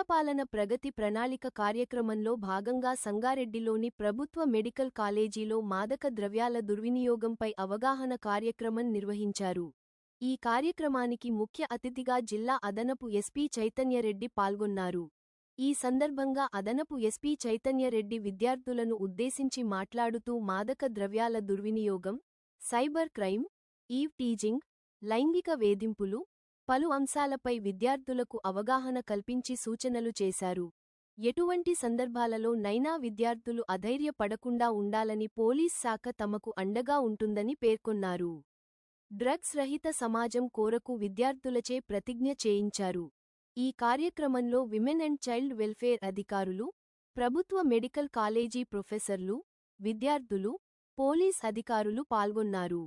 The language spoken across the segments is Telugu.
ప్రజాపాలన ప్రగతి ప్రణాళిక కార్యక్రమంలో భాగంగా సంగారెడ్డిలోని ప్రభుత్వ మెడికల్ కాలేజీలో మాదక ద్రవ్యాల దుర్వినియోగంపై అవగాహన కార్యక్రమం నిర్వహించారు. ఈ కార్యక్రమానికి ముఖ్య అతిథిగా జిల్లా అదనపు ఎస్పీ చైతన్యరెడ్డి పాల్గొన్నారు. ఈ సందర్భంగా అదనపు ఎస్పీ చైతన్యరెడ్డి విద్యార్థులను ఉద్దేశించి మాట్లాడుతూ మాదక ద్రవ్యాల దుర్వినియోగం, సైబర్ క్రైమ్, ఈవ్ టీజింగ్, లైంగిక వేధింపులు, పలు అంశాలపై విద్యార్థులకు అవగాహన కల్పించి సూచనలు చేశారు. ఎటువంటి సందర్భాలలో నైనా విద్యార్థులు అధైర్యపడకుండా ఉండాలని పోలీస్ శాఖ తమకు అండగా ఉంటుందని పేర్కొన్నారు. డ్రగ్స్ రహిత సమాజం కోరకు విద్యార్థులచే ప్రతిజ్ఞ చేయించారు. ఈ కార్యక్రమంలో విమెన్ అండ్ చైల్డ్ వెల్ఫేర్ అధికారులు, ప్రభుత్వ మెడికల్ కాలేజీ ప్రొఫెసర్లు, విద్యార్థులు, పోలీస్ అధికారులు పాల్గొన్నారు.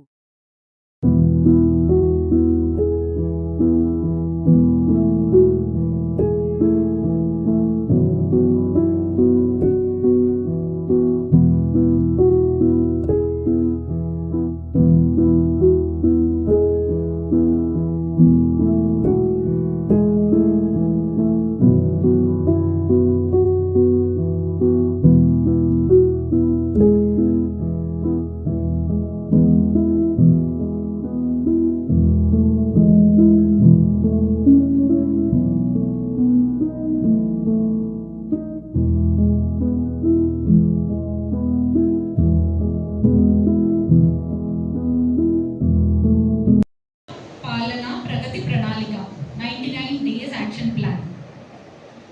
ప్రగతి ప్రణాళిక 99 డేస్ యాక్షన్ ప్లాన్.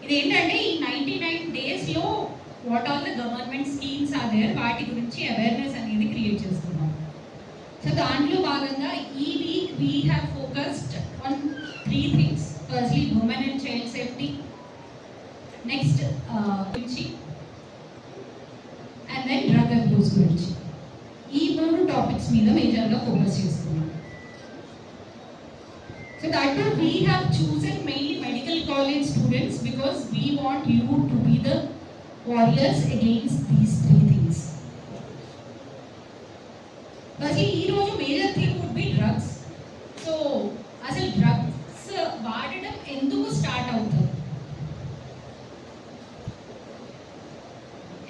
ఇదేంటంటే ఈ 99 డేస్లో what all the government schemes are there, వాటి గురించి అవేర్నెస్ అనేది క్రియేట్ చేస్తున్నాం. సో దాంట్లో భాగంగా ఈ week we have focused on 3 things. Firstly women and child safety, next గురించి, అండ్ దెన్ డ్రగ్ అబ్యూస్ గురించి. ఈ 3 టాపిక్స్ మీద మేజర్గా ఫోకస్ చేస్తున్నాం. So that too we have chosen mainly medical college students because we want you to be the warriors against these 3 things. Firstly, ee roju major thing would be drugs. So asalu drugs vaadadam enduku start avutadi?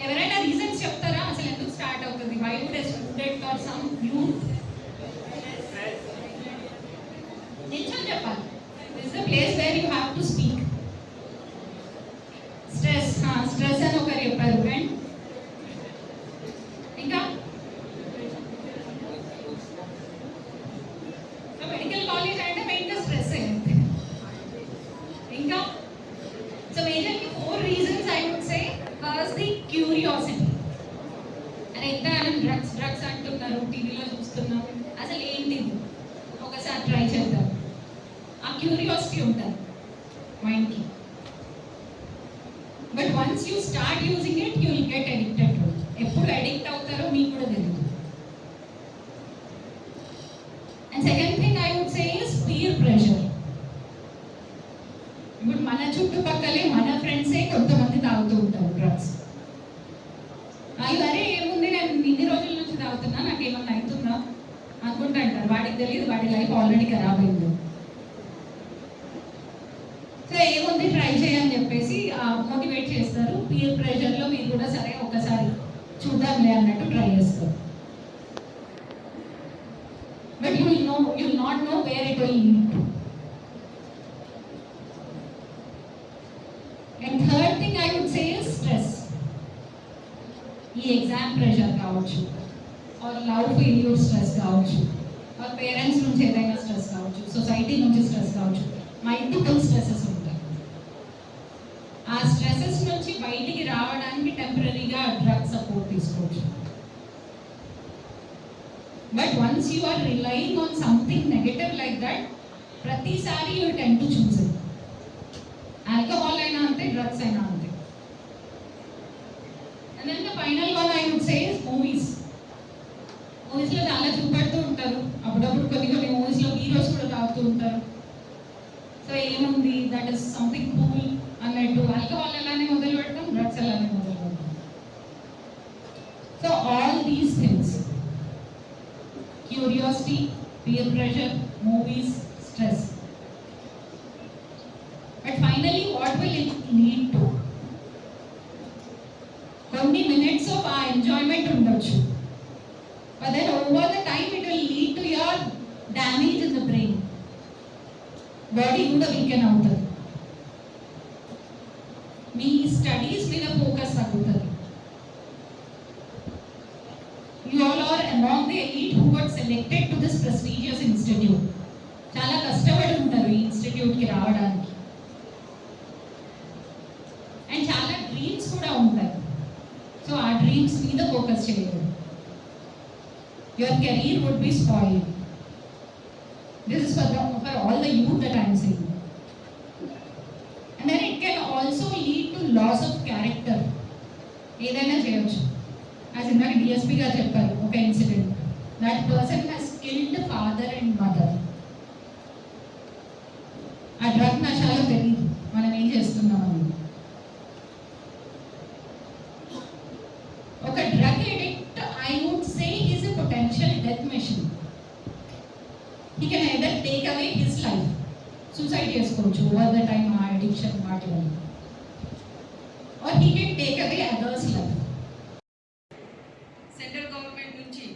Evaraina reasons cheptara asalu enduku start avutadi? Why would a student or some youth this is the place where you have to speak. Stress అని ఒకరు చెప్పారు. అండ్ ఇంకా మెడికల్ కాలేజ్ అంటే మెయిన్గా స్ట్రెస్ అయింది. ఇంకా సో మేజర్లీ 4 రీజన్స్ I would say. First the curiosity. అరే ఇంతకాలం డ్రగ్స్ అంటున్నారు, టీవీలో చూస్తున్నాం, అసలు ఏంటిది, ఒకసారి ట్రై చేద్దాం. ఆ క్యూరియాసిటీ ఉంటుంది మైండ్కి. But once you start using it you will get addicted to it. ఎప్పుడు అడిక్ట్ అవుతారో మీకు కూడా తెలియదు. And second thing I would say is peer pressure. ఇప్పుడు మన చుట్టుపక్కలే మన ఫ్రెండ్సే కొంతమంది తాగుతూ ఉంటారు డ్రగ్స్. వాళ్ళు అరే ఏముంది, నేను ఇన్ని రోజుల నుంచి తాగుతున్నా, నాకు ఏమన్నా అవుతుందా అనుకుంటా అంటారు. వాడికి తెలియదు వాడి లైఫ్ ఆల్రెడీ ఖరాబ్ అయింది. సో ఏముంది ట్రై చేయని చెప్పేసి మోటివేట్ చేస్తారు. పీర్ ప్రెషర్లో మీరు కూడా సరే ఒకసారి చూద్దాంలే అన్నట్టు ట్రై చేస్తారు. But you will not know where it will lead to. And third thing I would say is stress. ఈ ఎగ్జామ్ ప్రెషర్ కావచ్చు, ఆర్ లవ్ ఫెయిల్యూర్ స్ట్రెస్ కావచ్చు, ఆర్ పేరెంట్స్ నుంచి ఏదైనా స్ట్రెస్ కావచ్చు, సొసైటీ నుంచి స్ట్రెస్ కావచ్చు, మల్టిపుల్ స్ట్రెసెస్ ఉంటాయి. ఆ స్ట్రెసెస్ నుంచి బయటికి రావడానికి టెంపరీగా డ్రగ్ సపోర్ట్ తీసుకోవచ్చు. But once you are relying on something negative like that, ప్రతిసారి you tend to choose it. Alcohol అయినా అంతే, డ్రగ్స్ అయినా అంతే. And then the final one I would say is movies. మూవీస్లో చాలా చూపెడుతూ ఉంటారు. అప్పుడప్పుడు కొన్ని మూవీస్లో హీరోస్ కూడా తాగుతూ ఉంటారు. సో ఏముంది, దట్ ఈస్ సంథింగ్ కూల్ అన్నట్టు. ఆల్కహాల్ అలానే మొదలు పెడతాం, డ్రగ్స్ అలానే మొదలు పెడతాం. So all these things, curiosity, peer pressure, movies, stress. But finally, what will it lead to? కొన్ని మినిట్స్ ఆఫ్ ఆ ఎంజాయ్మెంట్ ఉండొచ్చు, but then over the time it will lead to your damage in the brain. Body కూడా వీకెన్ అవుతుంది, మీ స్టడీస్ మీద ఫోకస్ తగ్గుతుంది. You all are among the elite who got selected to this prestigious institute. చాలా కష్టపడి ఉంటారు ఈ ఇన్స్టిట్యూట్కి రావడానికి, అండ్ చాలా డ్రీమ్స్ కూడా ఉంటాయి. సో ఆ డ్రీమ్స్ మీద ఫోకస్ చేయలేదు. Your career would be spoiled. This is for all the youth that I'm saying. And then it can also lead to loss of character. ఏదైనా చేయొచ్చు. యాజ్ ఇందాక డిఎస్పీ గారు చెప్పారు ఒక incident, that person has killed father and mother. ఆ డ్రగ్ నశాలో తెలియదు మనం ఏం చేస్తున్నామని. ఒక drug addict, I would say is a potential death machine. He can either take away his life, suicide చేసుకోవచ్చు ఓవర్ ద టైమ్ ఆ అడిక్షన్ వాటి వల్ల, or he can take away others life. Central government నుంచి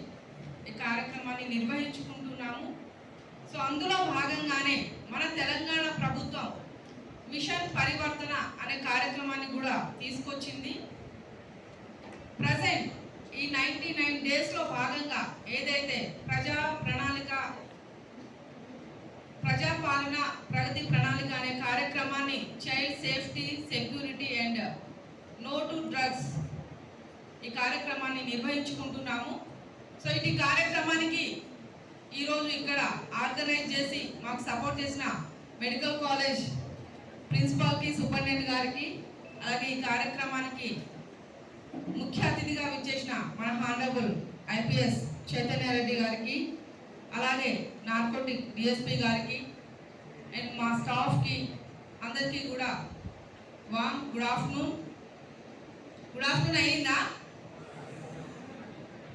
ఈ కార్యక్రమాన్ని నిర్వహించుకుంటున్నాము. సో అందులో భాగంగానే మన తెలంగాణ ప్రభుత్వం మిషన్ పరివర్తన అనే కార్యక్రమాన్ని కూడా తీసుకొచ్చింది. ప్రజెంట్ ఈ 99 డేస్లో భాగంగా ఏదైతే ప్రజాపాలన ప్రగతి ప్రణాళిక అనే కార్యక్రమాన్ని child safety, security and no to drugs ఈ కార్యక్రమాన్ని నిర్వహించుకుంటున్నాము. సో ఈ కార్యక్రమానికి ఈరోజు ఇక్కడ ఆర్గనైజ్ చేసి మాకు సపోర్ట్ చేసిన మెడికల్ కాలేజ్ ప్రిన్సిపాల్కి, సూపరింటెండెంట్ గారికి, అలాగే ఈ కార్యక్రమానికి ముఖ్య అతిథిగా విచ్చేసిన మన హానరబుల్ ఐపీఎస్ చైతన్య రెడ్డి గారికి, అలాగే నార్కోటిక్ డిఎస్పీ గారికి అండ్ మా స్టాఫ్కి అందరికీ కూడా గుడ్ ఆఫ్టర్నూన్. గుడ్ ఆఫ్టర్నూన్ అయ్యిందా?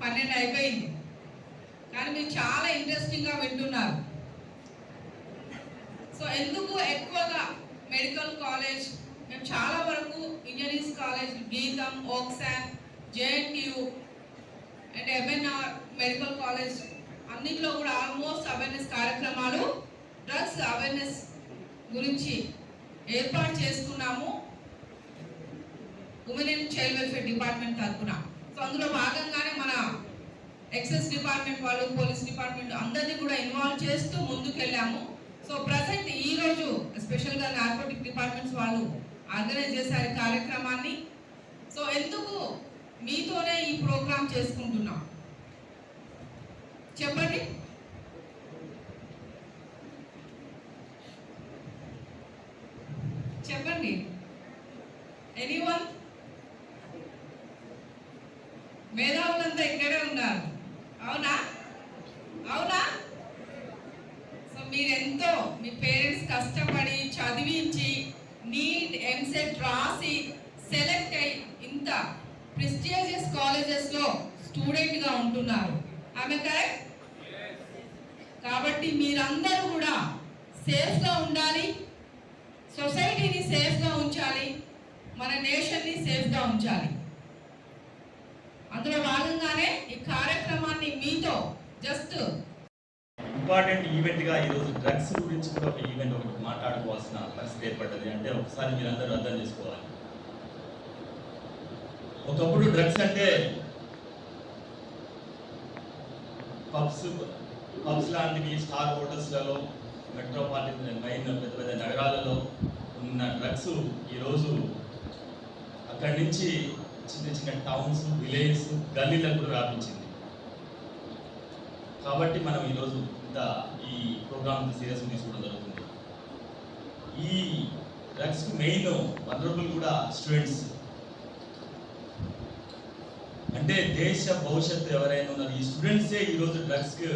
12 అయిపోయింది, కానీ మీరు చాలా ఇంట్రెస్టింగ్గా వింటున్నారు. సో ఎందుకు ఎక్కువగా మెడికల్ కాలేజ్, మేము చాలా వరకు ఇంజనీరింగ్ కాలేజ్, గీతం, ఓక్సాన్, JNTU and MNR medical college అన్నింటిలో కూడా ఆల్మోస్ట్ అవేర్నెస్ కార్యక్రమాలు, డ్రగ్స్ అవేర్నెస్ గురించి ఏర్పాటు చేసుకున్నాము women and child welfare department తరఫున. సో అందులో భాగంగానే మన ఎక్సైజ్ డిపార్ట్మెంట్ వాళ్ళు, పోలీస్ డిపార్ట్మెంట్ అందరినీ కూడా ఇన్వాల్వ్ చేస్తూ ముందుకెళ్ళాము. సో ప్రజెంట్ ఈరోజు స్పెషల్గా నార్కోటిక్ డిపార్ట్మెంట్స్ వాళ్ళు ఆర్గనైజ్ చేశారు కార్యక్రమాన్ని. సో ఎందుకు మీతోనే ఈ ప్రోగ్రామ్ చేసుకుంటున్నాం చెప్పండి. చెప్పండి, ఎనీవన్? మేధావులంతా ఇక్కడే ఉన్నారు, అవునా? అవునా? సో మీరెంతో మీ పేరెంట్స్ కష్టపడి చదివించి నీట్, ఎంసెట్ రాసి సెలెక్ట్ అయ్యి ఇంత ప్రెస్టీజియస్ కాలేజెస్లో స్టూడెంట్గా ఉంటున్నారు, ఆమె కరెక్ట్? కాబట్టి మీరందరూ కూడా సేఫ్గా ఉండాలి, సొసైటీని సేఫ్గా ఉంచాలి, మన నేషన్ని సేఫ్గా ఉంచాలి. అందులో భాగంగానే ఈ కార్యక్రమాన్ని మీతో జస్ట్ ఇంపార్టెంట్ ఈవెంట్గా ఈరోజు డ్రగ్స్ గురించి కూడా ఒక ఈవెంట్ ఒకటి మాట్లాడుకోవాల్సిన పరిస్థితి ఏర్పడ్డది. అంటే ఒకసారి మీరందరూ అర్థం చేసుకోవాలి. ఒకప్పుడు డ్రగ్స్ అంటే పబ్స్ లాంటివి, స్టార్ హోటల్స్లలో, మెట్రోపాలిటన్ మెయిన్ పెద్ద పెద్ద నగరాలలో ఉన్న డ్రగ్స్ ఈరోజు అక్కడి నుంచి చిన్న చిన్న టౌన్స్, విలేజ్, గల్లీలకు కూడా వ్యాపించింది. కాబట్టి మనం ఈరోజు ఈ ప్రోగ్రామ్ సీరియస్గా తీసుకోవడం జరుగుతుంది. ఈ డ్రగ్స్ మెయిన్ వనరులు కూడా స్టూడెంట్స్. అంటే దేశ భవిష్యత్తు ఎవరైనా ఉన్నారు ఈ స్టూడెంట్సే ఈరోజు డ్రగ్స్కి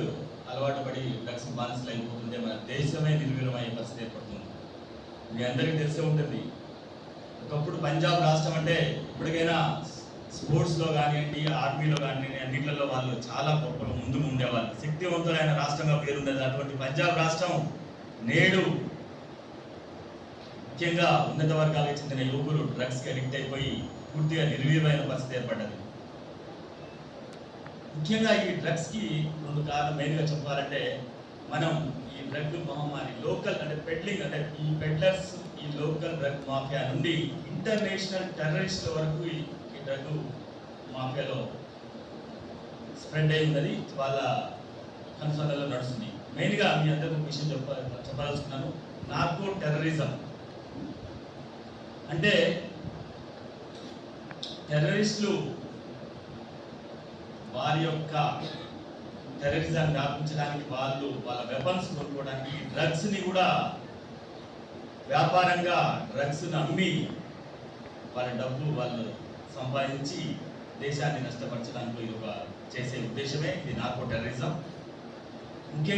అలవాటు పడి డ్రగ్స్ బానిసలు అయిపోతుంటే మన దేశమే నిర్వీర్యమయ్యే పరిస్థితి ఏర్పడుతుంది. మీ అందరికీ తెలిసే ఉంటుంది, ఒకప్పుడు పంజాబ్ రాష్ట్రం అంటే ఇప్పటికైనా స్పోర్ట్స్లో కానివ్వండి, ఆర్మీలో కానివ్వండి, అన్నింటిలో వాళ్ళు చాలా గొప్పగా ముందు ఉండేవాళ్ళు, శక్తివంతులైన రాష్ట్రంగా పేరుండేది. అటువంటి పంజాబ్ రాష్ట్రం నేడు ముఖ్యంగా ఉన్నత వర్గాలకు చెందిన యువకులు డ్రగ్స్కి అడిక్ట్ అయిపోయి పూర్తిగా నిర్వీర్యమైన పరిస్థితి ఏర్పడ్డది. ముఖ్యంగా ఈ డ్రగ్స్కి 2 కారణం మెయిన్గా చెప్పాలంటే, మనం ఈ డ్రగ్ మహమ్మారి లోకల్ అంటే పెడ్లింగ్ అంటే ఈ పెడ్లర్స్ ఈ లోకల్ డ్రగ్ మాఫియా నుండి ఇంటర్నేషనల్ టెర్రరిస్ట్ల వరకు ఈ డ్రగ్ మాఫియాలో స్ప్రెడ్ అయి ఉన్నది, వాళ్ళ కన్సర్న్లలో నడుస్తుంది. మెయిన్గా మీ అందరికీ ఒక విషయం చెప్పాల్సుకున్నాను. నార్కో టెర్రరిజం అంటే టెర్రరిస్టులు వారి యొక్క టెర్రరిజాన్ని వ్యాపించడానికి వాళ్ళ వెపన్స్ కొనుక్కోవడానికి డ్రగ్స్ని కూడా వ్యాపారంగా డ్రగ్స్ని అమ్మి వాళ్ళ డబ్బు వాళ్ళు సంపాదించి దేశాన్ని నష్టపరచడానికి ఇది ఒక చేసే ఉద్దేశమే ఇది నార్కో టెర్రరిజం. ముఖ్యంగా